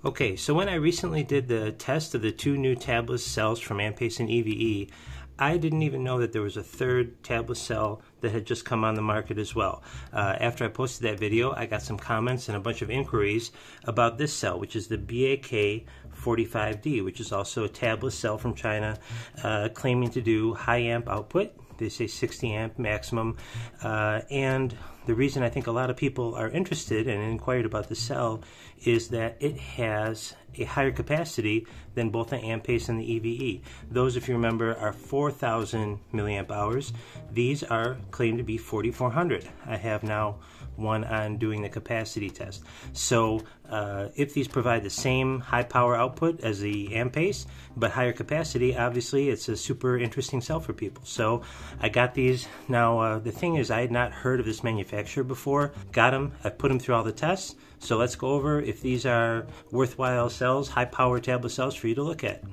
Okay, so when I recently did the test of the two new tabless cells from Ampace and EVE, I didn't even know that there was a third tabless cell that had just come on the market as well. After I posted that video, I got some comments and a bunch of inquiries about this cell, which is the Bak 45D, which is also a tabless cell from China, claiming to do high amp output. They say 60 amp maximum, and the reason I think a lot of people are interested and inquired about the cell is that it has a higher capacity than both the Ampace and the EVE. Those, if you remember, are 4,000 milliamp hours. These are claimed to be 4,400. I have now one on doing the capacity test. So if these provide the same high power output as the Ampace, but higher capacity, obviously it's a super interesting cell for people. So I got these. Now the thing is, I had not heard of this manufacturer before. Got them, I put them through all the tests. So let's go over if these are worthwhile cells, high power tablet cells for you to look at.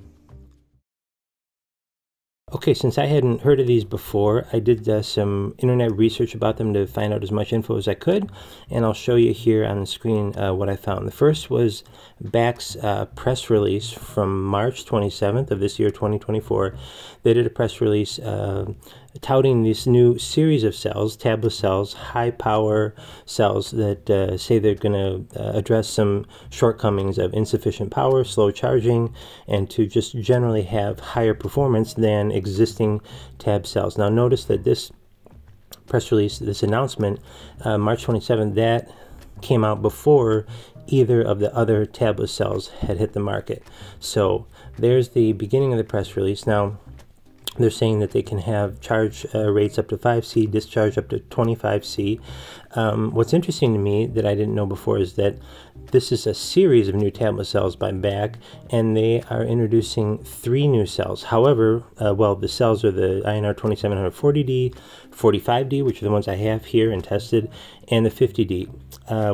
Okay, since I hadn't heard of these before, I did some internet research about them to find out as much info as I could, and I'll show you here on the screen what I found. The first was Bak's press release from March 27th of this year, 2024. They did a press release touting this new series of cells, tablet cells, high power cells that say they're going to address some shortcomings of insufficient power, slow charging, and to just generally have higher performance than existing tab cells. Now notice that this press release, this announcement, March 27th, that came out before either of the other tablet cells had hit the market. So there's the beginning of the press release. Now they're saying that they can have charge rates up to 5C, discharge up to 25C. What's interesting to me that I didn't know before is that this is a series of new tablet cells by Bak, and they are introducing 3 new cells. However, well, the cells are the INR 2740D, 45D, which are the ones I have here and tested, and the 50D.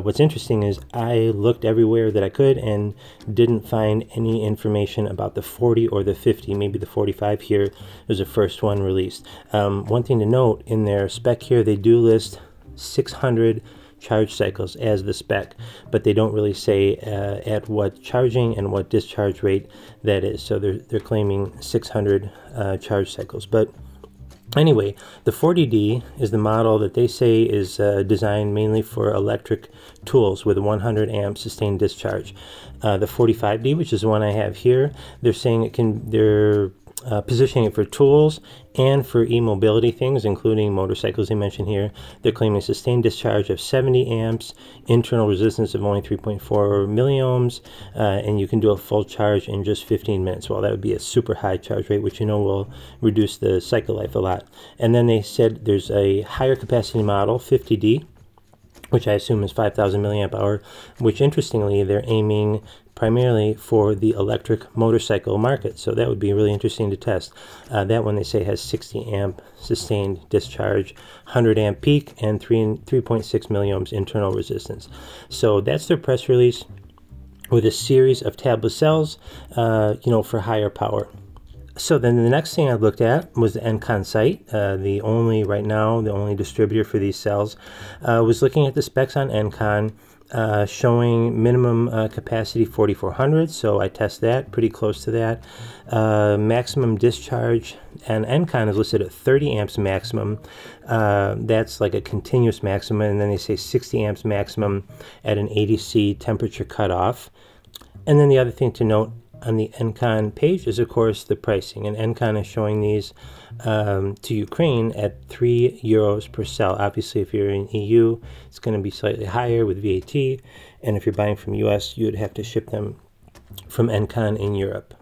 What's interesting is I looked everywhere that I could and didn't find any information about the 40 or the 50. Maybe the 45 here was the first one released. One thing to note, in their spec here, they do list 600 charge cycles as the spec, but they don't really say at what charging and what discharge rate that is. So they're claiming 600 charge cycles. But anyway, the 40D is the model that they say is designed mainly for electric tools with 100 amp sustained discharge. The 45D, which is the one I have here, they're saying they're positioning it for tools and for e-mobility things, including motorcycles they mention here. They're claiming sustained discharge of 70 amps, internal resistance of only 3.4 milliohms, and you can do a full charge in just 15 minutes. Well, that would be a super high charge rate, which you know will reduce the cycle life a lot. And then they said there's a higher capacity model, 50D, which I assume is 5,000 milliamp hour, which interestingly they're aiming primarily for the electric motorcycle market. So that would be really interesting to test. That one they say has 60 amp sustained discharge, 100 amp peak, and 3.6 milliohms internal resistance. So that's their press release with a series of tablet cells, for higher power. So then the next thing I looked at was the Encon site, right now the only distributor for these cells. Was looking at the specs on Encon, showing minimum capacity 4,400, so I test that, pretty close to that. Maximum discharge, and Encon is listed at 30 amps maximum. That's like a continuous maximum, and then they say 60 amps maximum at an 80C temperature cutoff. And then the other thing to note on the Encon page is, of course, the pricing. And Encon is showing these to Ukraine at €3 per cell. Obviously, if you're in EU, it's going to be slightly higher with VAT. And if you're buying from US, you would have to ship them from Encon in Europe.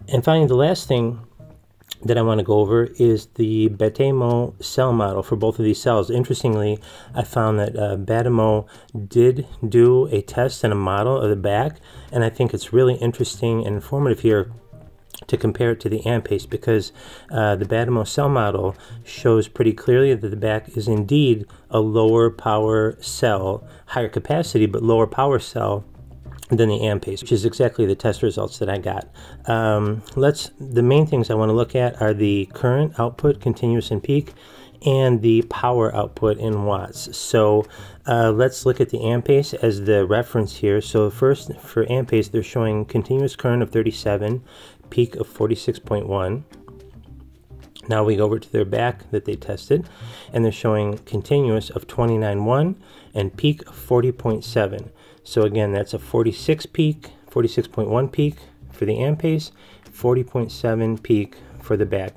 And finally, the last thing that I want to go over is the Batemo cell model for both of these cells. Interestingly, I found that Batemo did do a test and a model of the Bak, and I think it's really interesting and informative here to compare it to the Ampace, because the Batemo cell model shows pretty clearly that the Bak is indeed a lower power cell, higher capacity but lower power cell than the Ampace, which is exactly the test results that I got. The main things I want to look at are the current output, continuous and peak, and the power output in watts. So Let's look at the Ampace as the reference here. So first, for Ampace, they're showing continuous current of 37, peak of 46.1. Now we go over to their back that they tested, and they're showing continuous of 29.1 and peak of 40.7. So again, that's a 46 peak, 46.1 peak for the Ampace, 40.7 peak for the back.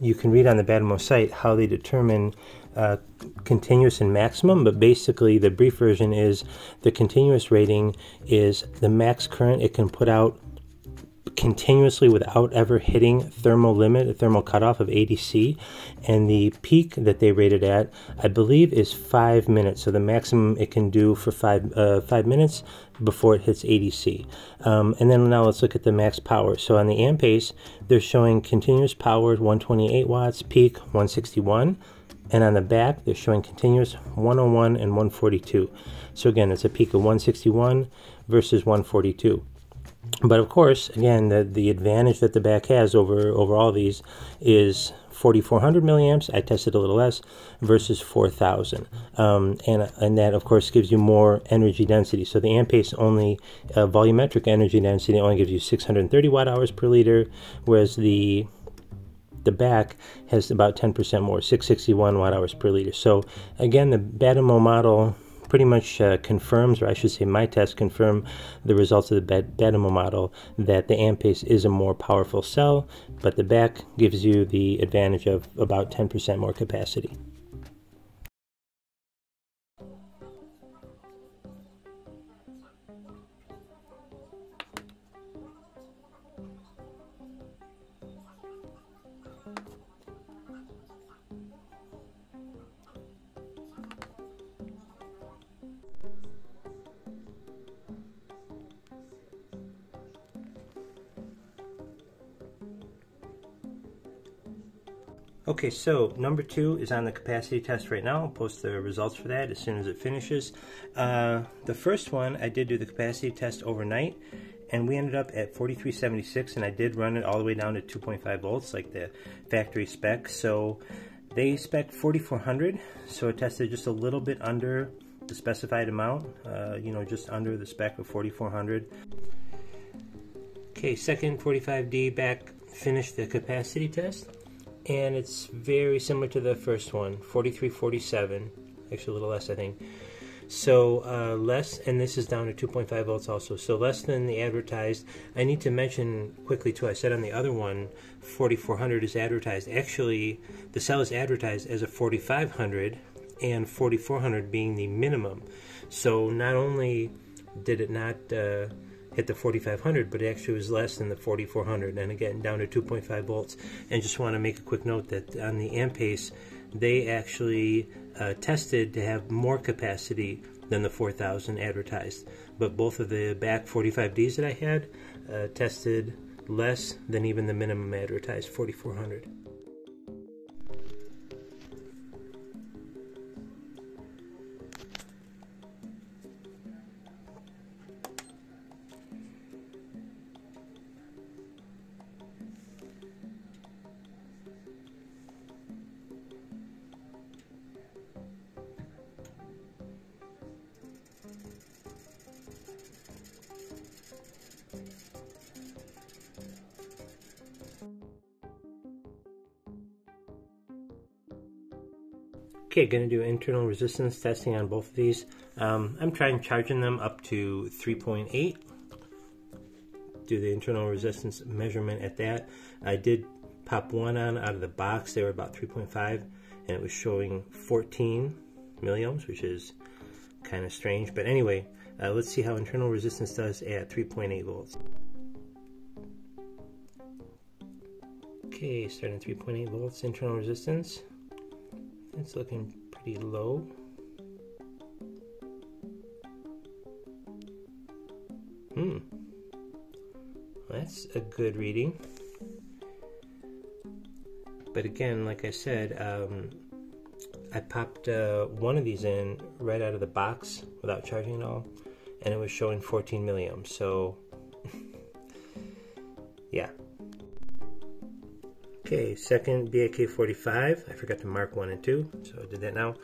You can read on the Batimo site how they determine continuous and maximum, but basically the brief version is the continuous rating is the max current it can put out continuously without ever hitting thermal limit, a thermal cutoff of 80C, and the peak that they rated at, I believe, is 5 minutes. So the maximum it can do for 5 minutes before it hits 80C. And then now let's look at the max power. So on the Ampace, they're showing continuous power 128 watts, peak 161. And on the back, they're showing continuous 101 and 142. So again, it's a peak of 161 versus 142. But of course, again, the advantage that the back has over all these is 4,400 milliamps. I tested a little less versus 4,000, and that of course gives you more energy density. So the Ampace only volumetric energy density only gives you 630 watt-hours per liter, whereas the back has about 10% more, 661 watt-hours per liter. So again, the Batimo model pretty much confirms, or I should say my test confirmed the results of the Batimo model, that the Ampace is a more powerful cell, but the back gives you the advantage of about 10% more capacity. Okay, so number 2 is on the capacity test right now. I'll post the results for that as soon as it finishes. The first one, I did do the capacity test overnight, and we ended up at 4376, and I did run it all the way down to 2.5 volts like the factory spec. So they spec 4400, so it tested just a little bit under the specified amount, you know, just under the spec of 4400. Okay, second 45D back finished the capacity test, and it's very similar to the first one, 4347, actually a little less I think. So less, and this is down to 2.5 volts also, so less than the advertised. I need to mention quickly too, I said on the other one 4400 is advertised. Actually the cell is advertised as a 4500 and 4400 being the minimum. So not only did it not hit the 4500, but it actually was less than the 4400, and again down to 2.5 volts. And just want to make a quick note that on the Ampace they actually tested to have more capacity than the 4000 advertised, but both of the back 45Ds that I had tested less than even the minimum advertised 4400. Okay, going to do internal resistance testing on both of these. I'm trying charging them up to 3.8. Do the internal resistance measurement at that. I did pop one on out of the box. They were about 3.5, and it was showing 14 milliohms, which is kind of strange. But anyway, let's see how internal resistance does at 3.8 volts. Okay, starting at 3.8 volts internal resistance. It's looking pretty low. That's a good reading. But again, like I said, I popped one of these in right out of the box without charging it all, and it was showing 14 milliohms. So, yeah. Okay, second Bak 45. I forgot to mark 1 and 2, so I did that now.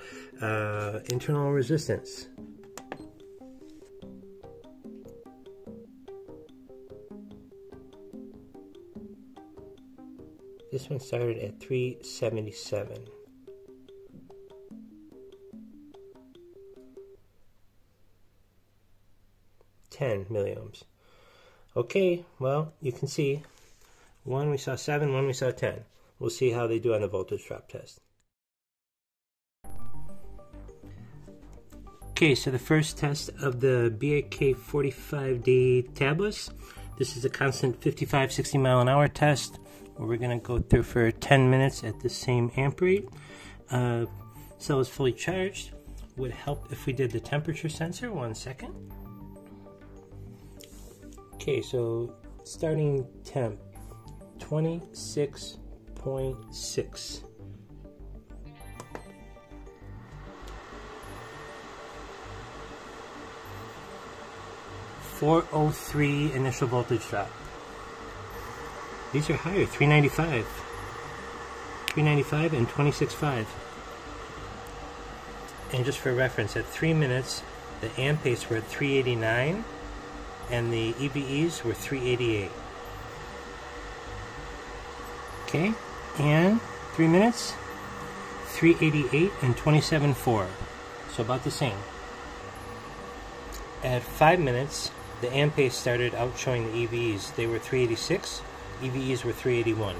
Internal resistance. This one started at 377. 10 milliohms. Okay, well, you can see one we saw 7, one we saw 10. We'll see how they do on the voltage drop test. Okay, so the first test of the Bak 45D tablets. This is a constant 55-60 mile an hour test where we're going to go through for 10 minutes at the same amp rate. Cell is fully charged. Would help if we did the temperature sensor. 1 second. Okay, so starting temp 26.6. .403 initial voltage drop. These are higher, 395. 395 and 26.5. And just for reference, at 3 minutes, the Ampace were at 389 and the EVEs were 388. Okay, and 3 minutes, 388 and 27.4. So about the same. At 5 minutes, the Ampace started outshowing the EVEs. They were 386, EVEs were 381.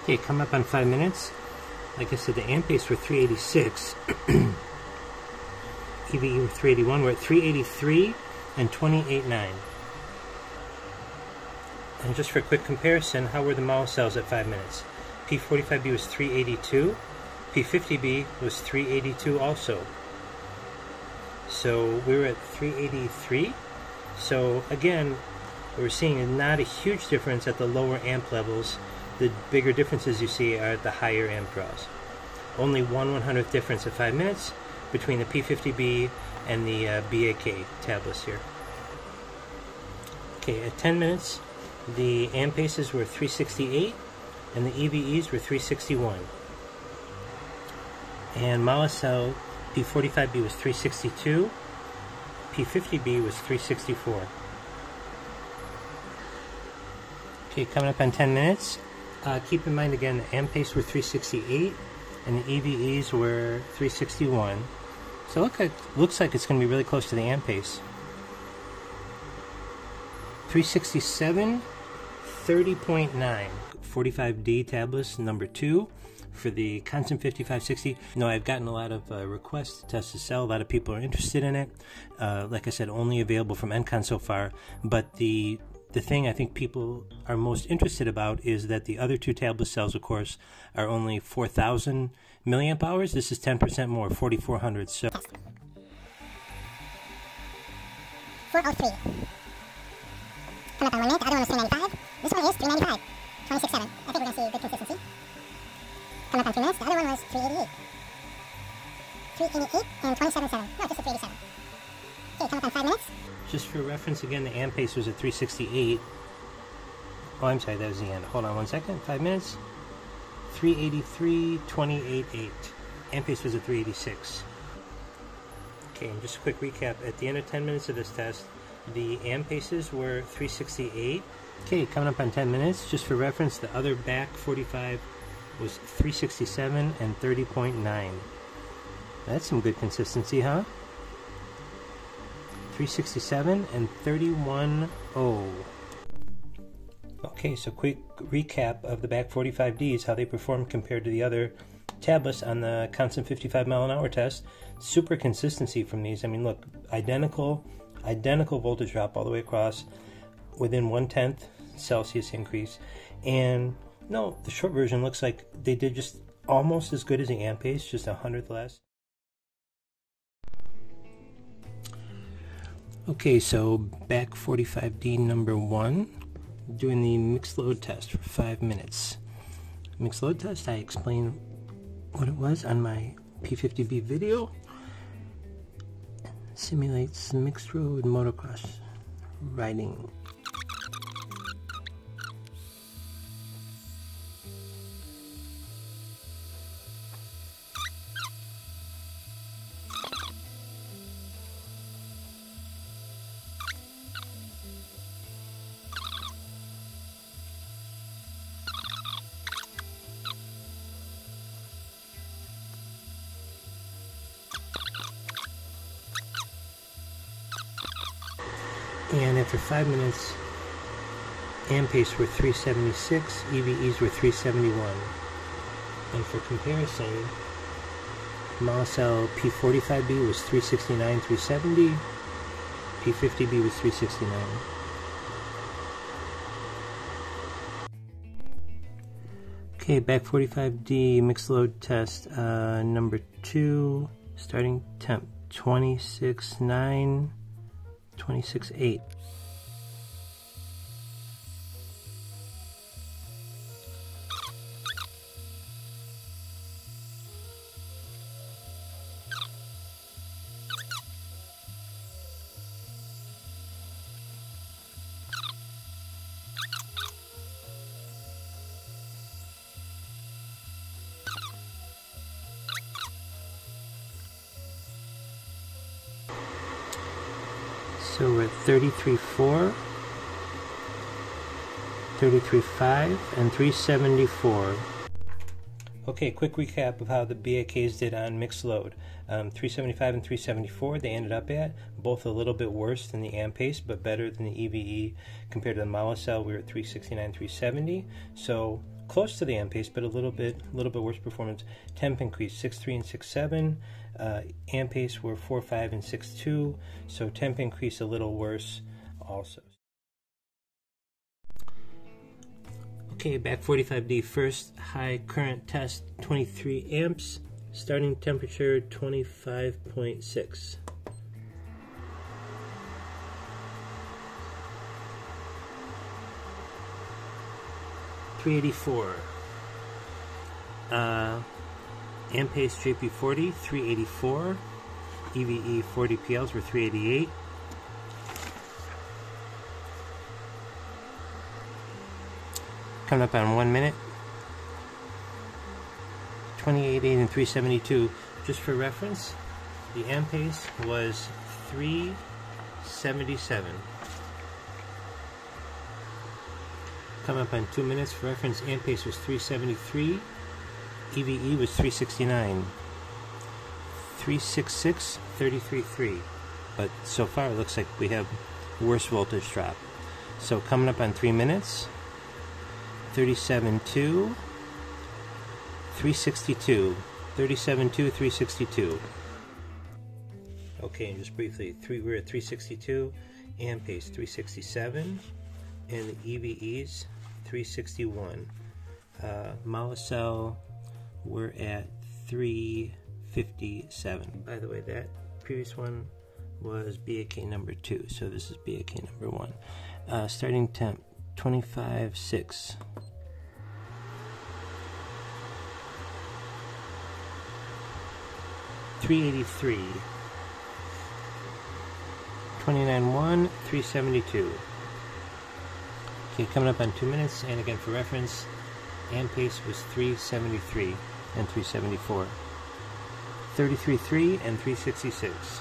Okay, come up on 5 minutes. Like I said, the Ampace were 386, EVE were 381. We're at 383 and 28.9. And just for a quick comparison, how were the Molicels at 5 minutes? P45B was 382, P50B was 382 also. So we were at 383. So again, we're seeing not a huge difference at the lower amp levels. The bigger differences you see are at the higher amp draws. Only 1/100th difference at 5 minutes between the P50B and the Bak tablets here. Okay, at 10 minutes, the Ampaces were 368 and the EVEs were 361. And Molicel P45B was 362, P50B was 364. Okay, coming up on 10 minutes. Keep in mind again, the Ampace were 368 and the EVEs were 361. So looks like it's going to be really close to the Ampace. 367, 30.9. 45D tablets number 2 for the constant 5560. No, I've gotten a lot of requests to test the cell. A lot of people are interested in it. Like I said, only available from Encon so far. But the thing I think people are most interested about is that the other 2 tablet cells, of course, are only 4,000 milliamp hours. This is 10% more, 4,400. So 403. Coming up on 1 minute. The other one was 395. This one is 395. 26.7. I think we're going to see good consistency. Coming up on 3 minutes. The other one was 388. 388 and 27.7. No, just a 387. Okay, coming up on 5 minutes. Just for reference again, the Ampace was at 368. Oh, I'm sorry, that was the end. Hold on 1 second. 5 minutes. 383, 28.8. Ampace was at 386. Okay, and just a quick recap. At the end of 10 minutes of this test, the Ampaces were 368. Okay, coming up on 10 minutes, just for reference, the other Bak 45 was 367 and 30.9. That's some good consistency, huh? 367 and 31.0. Okay, so quick recap of the Bak 45Ds, how they performed compared to the other tablets on the constant 55 mile an hour test. Super consistency from these. I mean, look, identical voltage drop all the way across, within 1/10 Celsius increase. And no, the short version looks like they did just almost as good as the Ampace, just 100th less. Okay, so Bak 45D number 1, doing the mixed load test for 5 minutes. Mixed load test, I explained what it was on my P50B video. Simulates mixed road motocross riding. And after 5 minutes, Ampace were 376, EVEs were 371. And for comparison, Molicel P45B was 369, 370, P50B was 369. Okay, Bak 45D mixed load test number 2, starting temp 26.9, 26.8. So we're at 33.4, 33.5, and 374. Okay, quick recap of how the BAKs did on mixed load. 375 and 374 they ended up at, both a little bit worse than the Ampace, but better than the EVE. Compared to the Molicel, we were at 369, 370. So close to the Ampace, but a little bit worse performance. Temp increased 6.3 and 6.7. Ampace were 4.5 and 6.2. So temp increased a little worse also. Okay, Bak 45D first high current test 23 amps, starting temperature 25.6. $384. Ampace JP40 $384. EVE 40 PLs were $388. Coming up on 1 minute, 28.8 and 372. Just for reference, the Ampace was 377. Coming up on 2 minutes, for reference, Ampace was 373, EVE was 369, 366, 33.3. But so far it looks like we have worse voltage drop. So coming up on 3 minutes, 37.2, 362, 37.2, 362. Okay, and just briefly, we're at 362, Ampace 367, and the EVEs 361. Molicel, we're at 357. By the way, that previous one was BAK number 2, so this is BAK number 1. Starting temp 25.6. $383. 29.1, 372. Okay, coming up on 2 minutes, and again for reference, Ampace was 373 and 374. 33.3 and 366.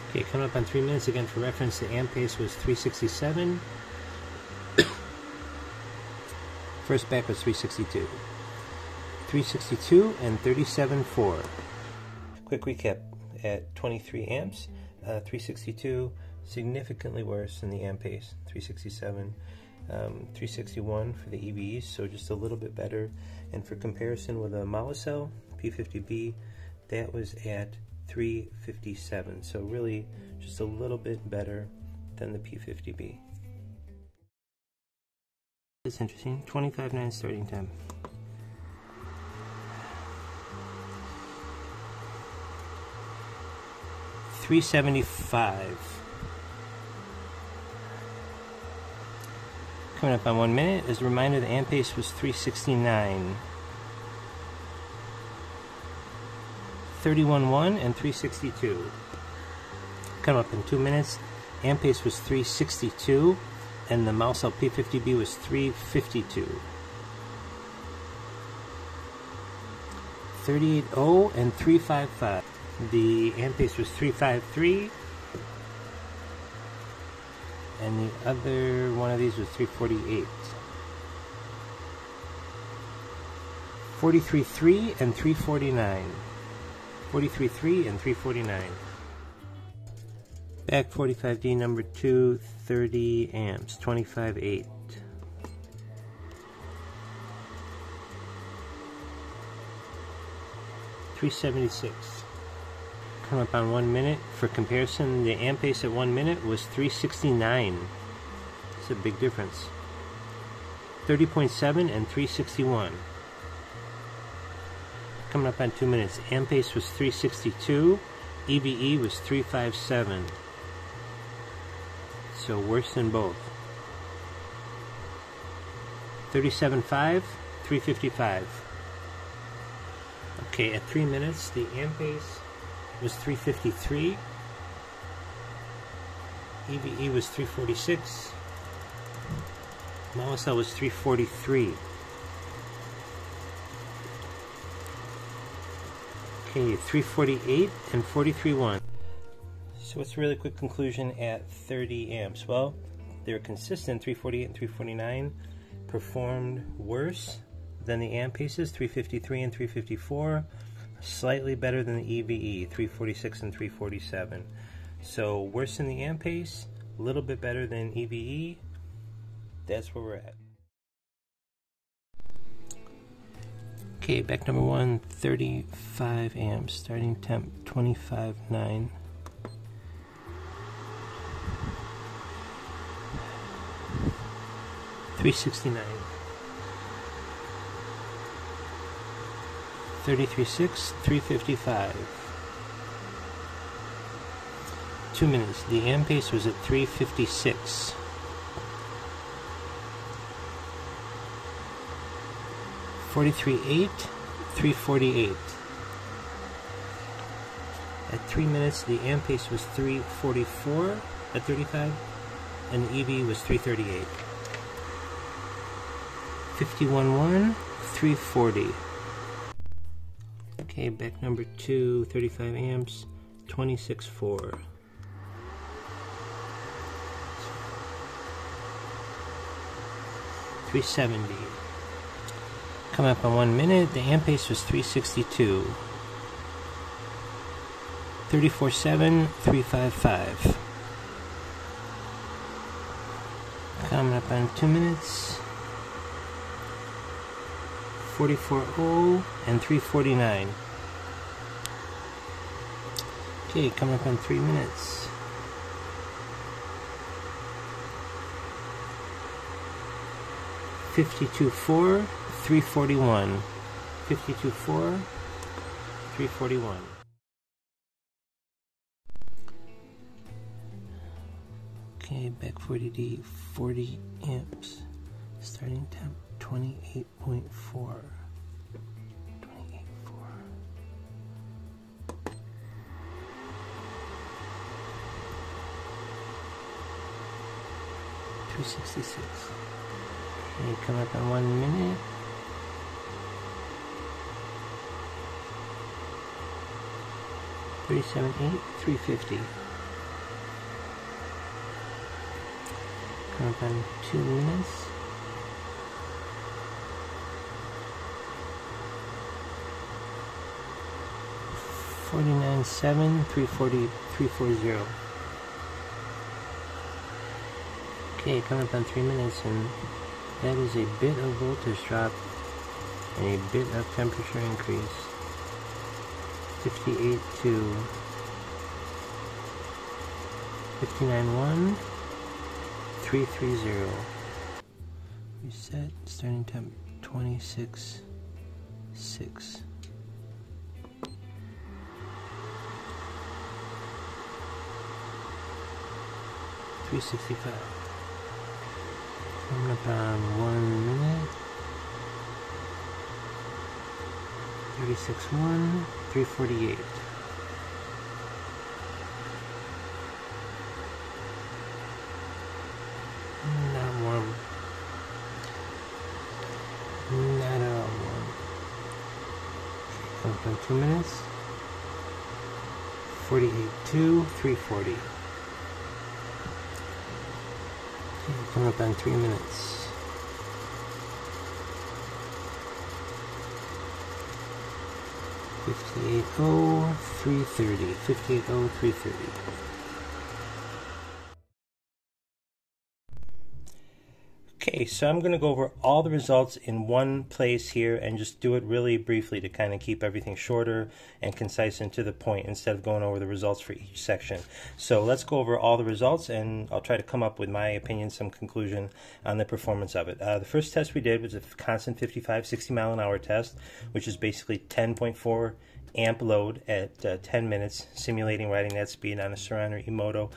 Okay, coming up on 3 minutes, again for reference, the Ampace was 367. First Bak was 362. 362 and 37.4. Quick recap, at 23 amps, 362, significantly worse than the Ampace, 367, 361 for the EVEs, so just a little bit better. And for comparison with a Molicel P50B, that was at 357, so really just a little bit better than the P50B. It's interesting, 25.9 starting time. $375. Coming up on 1 minute, as a reminder, the Ampace was 369. 31.1 and 362. Coming up in 2 minutes, Ampace was 362 and the Molicel P50B was 352. 38.0 and 355. The Ampace was 353 and the other one of these was 348. 43.3 and 349. 43.3 and 349. Bak 45D number 2, 30 amps, 25.8. $376. Come up on 1 minute. For comparison, the Ampace at 1 minute was $369. It's a big difference. 30.7 and 361. Coming up on 2 minutes, Ampace was 362, EVE was 357. So worse than both. 37.5, 355. Okay, at 3 minutes, the Ampace was 353, EVE was 346, Molicel was 343. Okay, 348 and 43.1. So what's the really quick conclusion at 30 amps? Well, they're consistent. 348 and 349 performed worse than the Ampaces, 353 and 354. Slightly better than the EVE, 346 and 347. So worse than the Ampace, a little bit better than EVE. That's where we're at. Okay, back number 1, 35 amps, starting temp 25.9. $369. 33.6, 355. 2 minutes. The Ampace was at 356. 43.8, 348. At 3 minutes, the Ampace was 344 at 35, and the EVE was 338. 51.1, 340. Okay, back number 2, 35 amps, 26.4. $370. Come up on 1 minute, the Ampace was 362. 34.7, 355. Coming up on 2 minutes, 44.0 and 349. Okay, coming up on 3 minutes. 52.4, 341. 52.4, 341. Okay, Bak 40D, 40 amps. Starting temp 28.4. 28.4. 266. Okay, come up in 1 minute. $37.8, 350. Come up in 2 minutes. $49.7, 340. Okay, coming up on 3 minutes, and that is a bit of voltage drop and a bit of temperature increase. 58 to 59.1, 330. Reset, starting temp 26.6. 365. Coming up on 1 minute. 36.1, 348. Not warm. Not at all warm. Coming up on 2 minutes. 48.2, 340. Coming up on 3 minutes. 58.0, 330. 58.0, 330. Okay, so I'm going to go over all the results in one place here and just do it really briefly to kind of keep everything shorter and concise and to the point instead of going over the results for each section. So let's go over all the results and I'll try to come up with my opinion, some conclusion on the performance of it. The first test we did was a constant 55, 60 mile an hour test, which is basically 10.4 amp load at 10 minutes, simulating riding that speed on a Suron or E-Moto.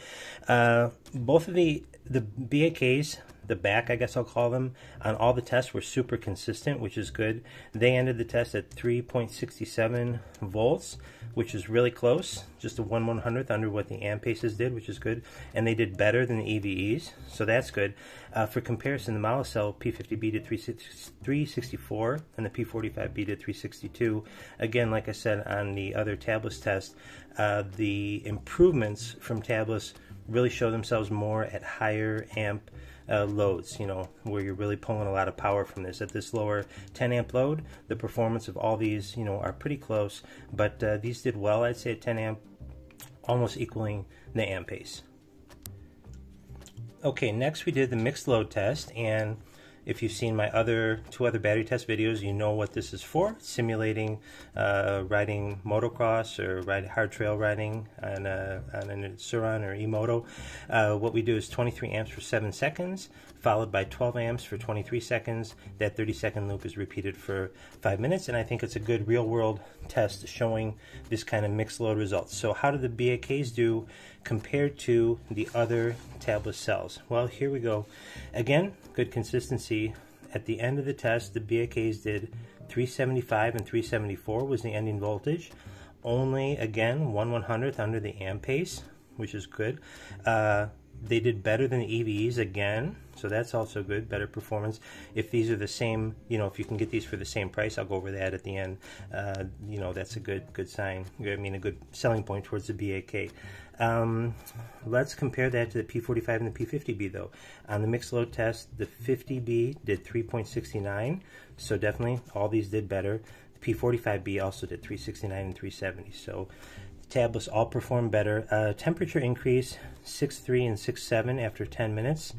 Both of the BAKs, the back, I guess I'll call them, on all the tests were super consistent, which is good. They ended the test at 3.67 volts, which is really close, just a 1/100th under what the Ampaces did, which is good. And they did better than the EVEs, so that's good. For comparison, the Molicel P50B did 364 and the P45B did 362. Again, like I said on the other tabless test, the improvements from tabless really show themselves more at higher amp loads, you know, where you're really pulling a lot of power from this. At this lower 10 amp load, the performance of all these, you know, are pretty close, but these did well, I'd say, at 10 amp, almost equaling the Ampace. Okay, next we did the mixed load test, and if you've seen my two other battery test videos, you know what this is for. Simulating riding motocross or hard trail riding on a Suron or E-Moto. What we do is 23 amps for 7 seconds, followed by 12 amps for 23 seconds. That 30-second loop is repeated for 5 minutes, and I think it's a good real-world test showing this kind of mixed load results. So how did the BAKs do compared to the other tablet cells? Well, here we go. Again, good consistency. At the end of the test, the BAKs did 375 and 374 was the ending voltage. Only, again, 1/100th under the Ampace, which is good. They did better than the EVEs again, so that's also good, better performance. If these are the same, you know, if you can get these for the same price, I'll go over that at the end. You know, that's a good sign. I mean, a good selling point towards the BAK. Let's compare that to the P45 and the P50B though. On the mixed load test, the 50B did 3.69, so definitely all these did better. The P45B also did 369 and 370, so tablets all perform better. Temperature increase 6.3 and 6.7 after 10 minutes.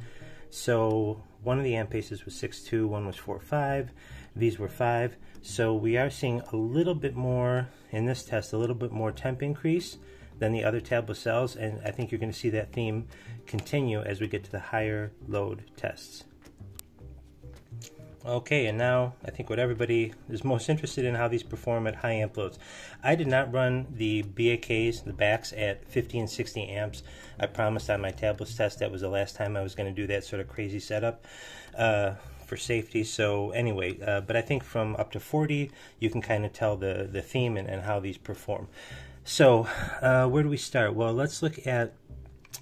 So one of the Ampaces was 6.2, one was 4.5. These were 5. So we are seeing a little bit more in this test, a little bit more temp increase than the other tablet cells, and I think you're going to see that theme continue as we get to the higher load tests. Okay, and now I think what everybody is most interested in, how these perform at high amp loads. I did not run the BAKs, the backs, at 50 and 60 amps. I promised on my tablets test that was the last time I was going to do that sort of crazy setup for safety. So anyway, but I think from up to 40, you can kind of tell the theme and how these perform. So where do we start? Well, let's look at,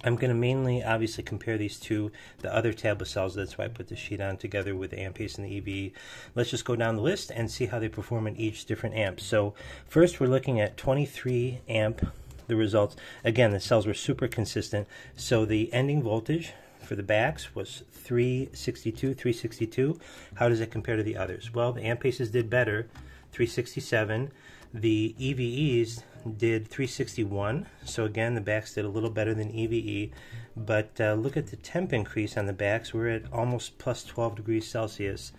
I'm going to mainly obviously compare these to the other tablet cells. That's why I put the sheet on together with the Ampace and the EVE. Let's just go down the list and see how they perform in each different amp. So first we're looking at 23 amp, the results. Again, the cells were super consistent. So the ending voltage for the backs was 362. How does it compare to the others? Well, the Ampaces did better, 367. The EVEs did 361, so again the backs did a little better than EVE, but look at the temp increase on the backs. We're at almost plus 12 degrees Celsius,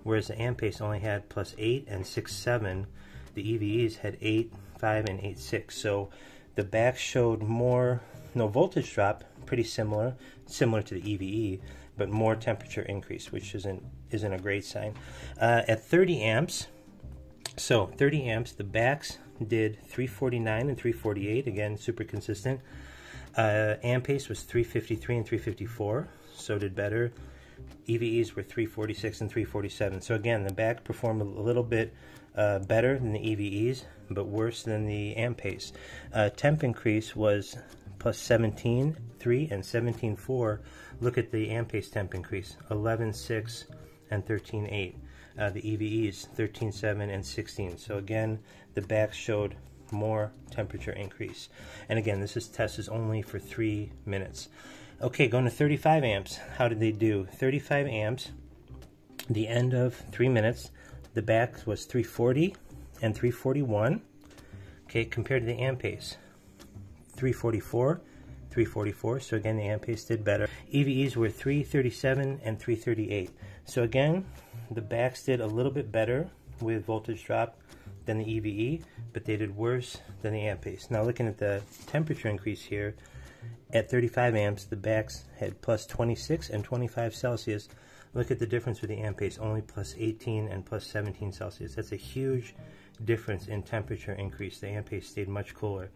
whereas the Ampace only had plus 8 and 6.7. The EVEs had 8.5 and 8.6, so the backs showed more, no voltage drop, pretty similar to the EVE, but more temperature increase, which isn't a great sign. At 30 amps, so 30 amps, the backs did 349 and 348, again super consistent. Ampace was 353 and 354, so did better. EVEs were 346 and 347, so again the back performed a little bit better than the EVEs, but worse than the Ampace. Temp increase was plus 17.3 and 17.4. Look at the Ampace temp increase, 11.6 and 13.8. The EVEs 13.7 and 16. So again, the backs showed more temperature increase. And again, this test is only for 3 minutes. Okay, going to 35 amps. How did they do? 35 amps, the end of 3 minutes, the back was 340 and 341. Okay, compared to the Ampace, 344, 344. So again, the Ampace did better. EVEs were 337 and 338. So again, the Baks did a little bit better with voltage drop than the EVE, but they did worse than the Ampace. Now looking at the temperature increase here, at 35 amps, the Baks had plus 26 and 25 Celsius. Look at the difference with the Ampace, only plus 18 and plus 17 Celsius. That's a huge difference in temperature increase. The Ampace stayed much cooler.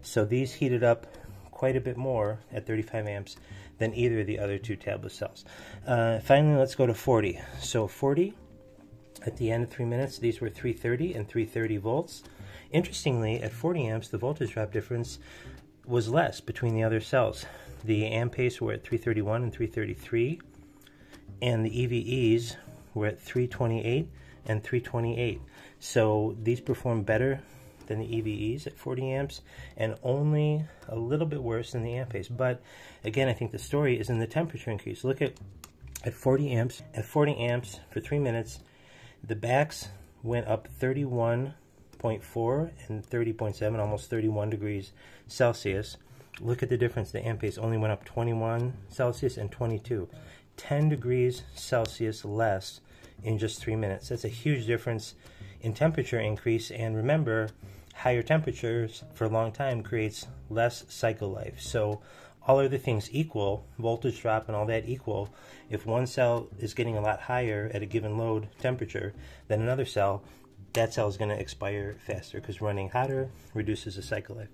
So these heated up quite a bit more at 35 amps than either of the other two tablet cells. Finally, let's go to 40. So 40, at the end of 3 minutes, these were 330 and 330 volts. Interestingly, at 40 amps, the voltage drop difference was less between the other cells. The Ampace were at 331 and 333, and the EVEs were at 328 and 328. So these perform better than the EVEs at 40 amps and only a little bit worse than the Ampace. But again, I think the story is in the temperature increase. Look at 40 amps. At 40 amps for 3 minutes, the Baks went up 31.4 and 30.7, almost 31 degrees Celsius. Look at the difference. The Ampace only went up 21 Celsius and 22. 10 degrees Celsius less in just 3 minutes. That's a huge difference in temperature increase, and remember, higher temperatures for a long time creates less cycle life. So all other things equal, voltage drop and all that equal, if one cell is getting a lot higher at a given load temperature than another cell, that cell is going to expire faster because running hotter reduces the cycle life.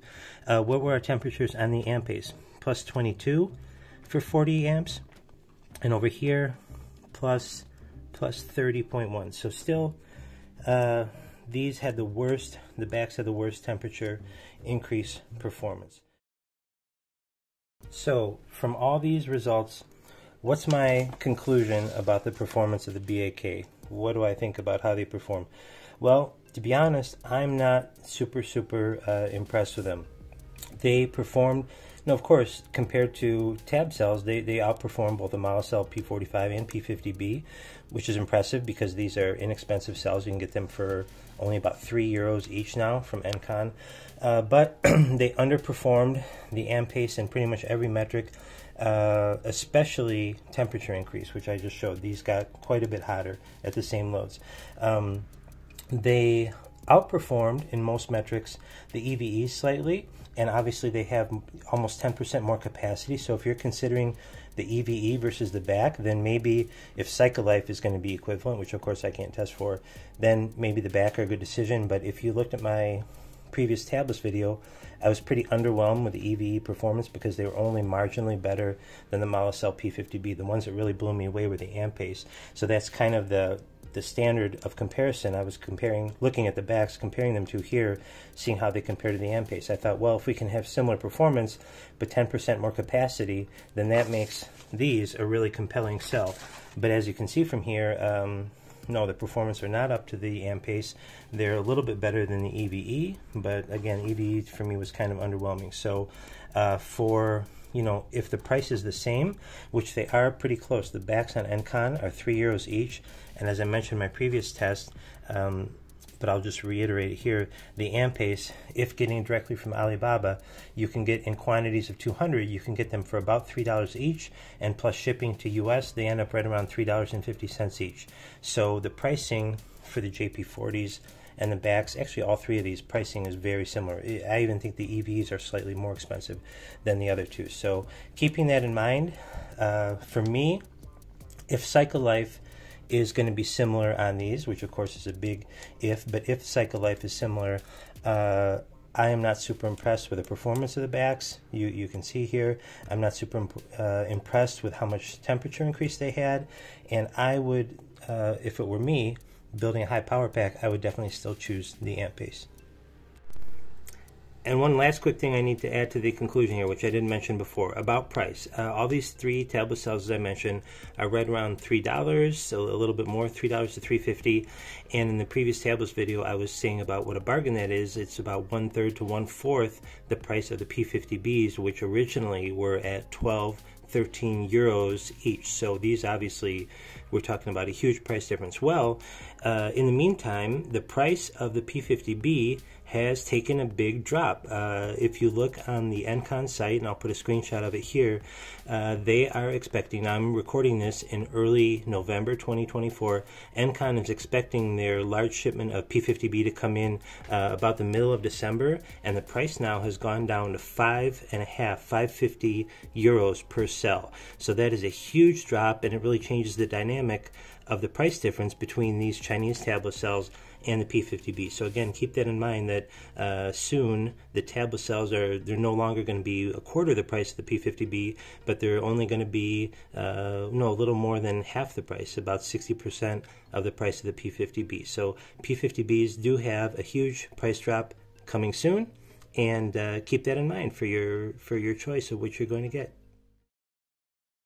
What were our temperatures on the Ampace? Plus 22 for 40 amps, and over here plus 30.1. So still, these had the worst, the Baks had the worst temperature increase performance. So from all these results, what's my conclusion about the performance of the BAK? What do I think about how they perform? Well, to be honest, I'm not super impressed with them. They performed, now of course, compared to tab cells, they outperform both the Molicel P45 and P50B, which is impressive because these are inexpensive cells. You can get them for only about €3 each now from Encon. But they underperformed the Ampace in pretty much every metric, especially temperature increase, which I just showed. These got quite a bit hotter at the same loads. They outperformed in most metrics the EVEs slightly, and obviously they have almost 10% more capacity. So if you're considering the EVE versus the Bak, then maybe if cycle life is going to be equivalent, which of course I can't test for, then maybe the Bak are a good decision. But if you looked at my previous tablets video, I was pretty underwhelmed with the EVE performance because they were only marginally better than the Molicel P50B. The ones that really blew me away were the Ampace. So that's kind of the standard of comparison. I was looking at the Baks, comparing them to here, seeing how they compare to the Ampace. I thought, well, if we can have similar performance but 10% more capacity, then that makes these a really compelling cell. But as you can see from here, no, the performance are not up to the Ampace. They're a little bit better than the EVE, but again, EVE for me was kind of underwhelming. So for, you know, if the price is the same, which they are pretty close, the Baks on Encon are €3 each, and as I mentioned in my previous test, but I'll just reiterate it here, the Ampace, if getting directly from Alibaba, you can get in quantities of 200, you can get them for about $3 each, and plus shipping to US, they end up right around $3.50 each. So the pricing for the JP40s and the Baks, actually all three of these, pricing is very similar. I even think the EVs are slightly more expensive than the other two. So keeping that in mind, for me, if cycle life is going to be similar on these, which of course is a big if, but if cycle life is similar, I am not super impressed with the performance of the Baks. You can see here, I'm not super impressed with how much temperature increase they had, and I would, if it were me, building a high power pack, I would definitely still choose the Ampace. And one last quick thing I need to add to the conclusion here, which I didn't mention before, about price. All these three tablet cells, as I mentioned, are right around $3, so a little bit more, $3 to $3.50. And in the previous tablets video, I was saying about what a bargain that is. It's about 1/3 to 1/4 the price of the P50Bs, which originally were at €13 each. So these obviously, we're talking about a huge price difference. Well, in the meantime, the price of the P50B has taken a big drop. If you look on the Encon site, and I'll put a screenshot of it here, they are expecting, I'm recording this in early November 2024, Encon is expecting their large shipment of P50B to come in about the middle of December, and the price now has gone down to 550 euros per cell. So that is a huge drop, and it really changes the dynamic of the price difference between these Chinese tablet cells and the P50B. So again, keep that in mind that soon the tablet cells they're no longer going to be a quarter of the price of the P50B, but they're only going to be a little more than half the price, about 60% of the price of the P50B. So P50Bs do have a huge price drop coming soon, and keep that in mind for your choice of what you're going to get.